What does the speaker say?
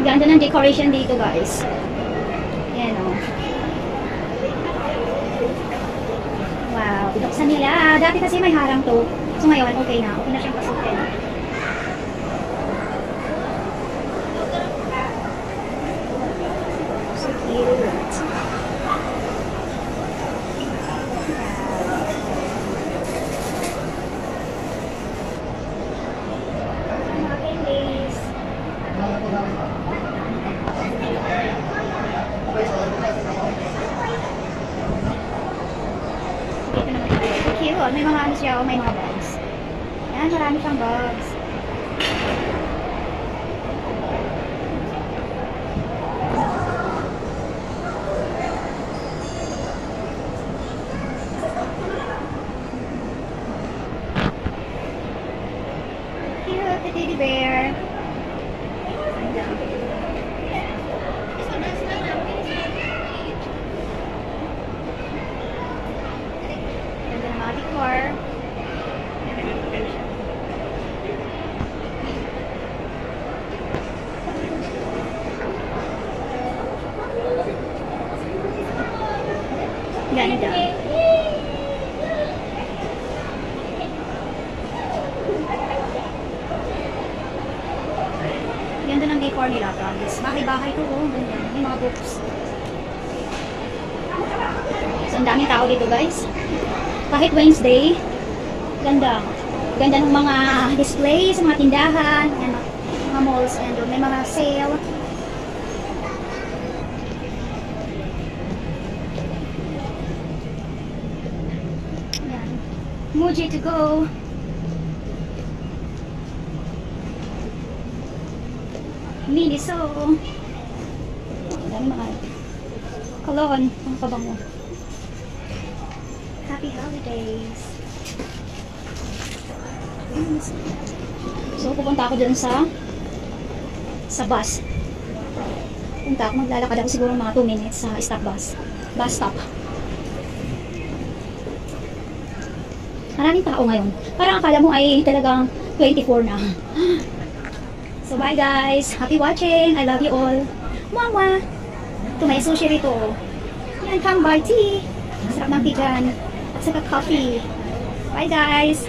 Ganda ng decoration dito, guys. Ayan, o. Wow, binuksan nila. Dati kasi may harang to. So ngayon, okay na. Okay na siyang pasukin. So cute. Cute. May mga ano siya, may mga bags. Yan, marami siyang bags. Cute, the teddy bear. Ganda. Ganda ng decor nila, promise. Bahay-bahay to, oh. Ganda. May mga books. So, ang daming tao dito, guys. Kahit Wednesday, ganda. Ganda ng mga displays, mga tindahan, and mga malls, and may mga sale. Yan. Muji to go. Miniso. Ang dami mga cologne, mga pabango. Happy holidays. So, pupunta ako dun sa bus. Punta ako, maglalakad ako siguro mga 2 minutes sa bus stop. Maraming tao ngayon. Parang akala mo ay talagang 24 na. So, bye guys. Happy watching. I love you all. Mwah! Ito, may sushi rito. Yan, Kangbar tea. Sarap ng tigan. At saka coffee. Bye guys.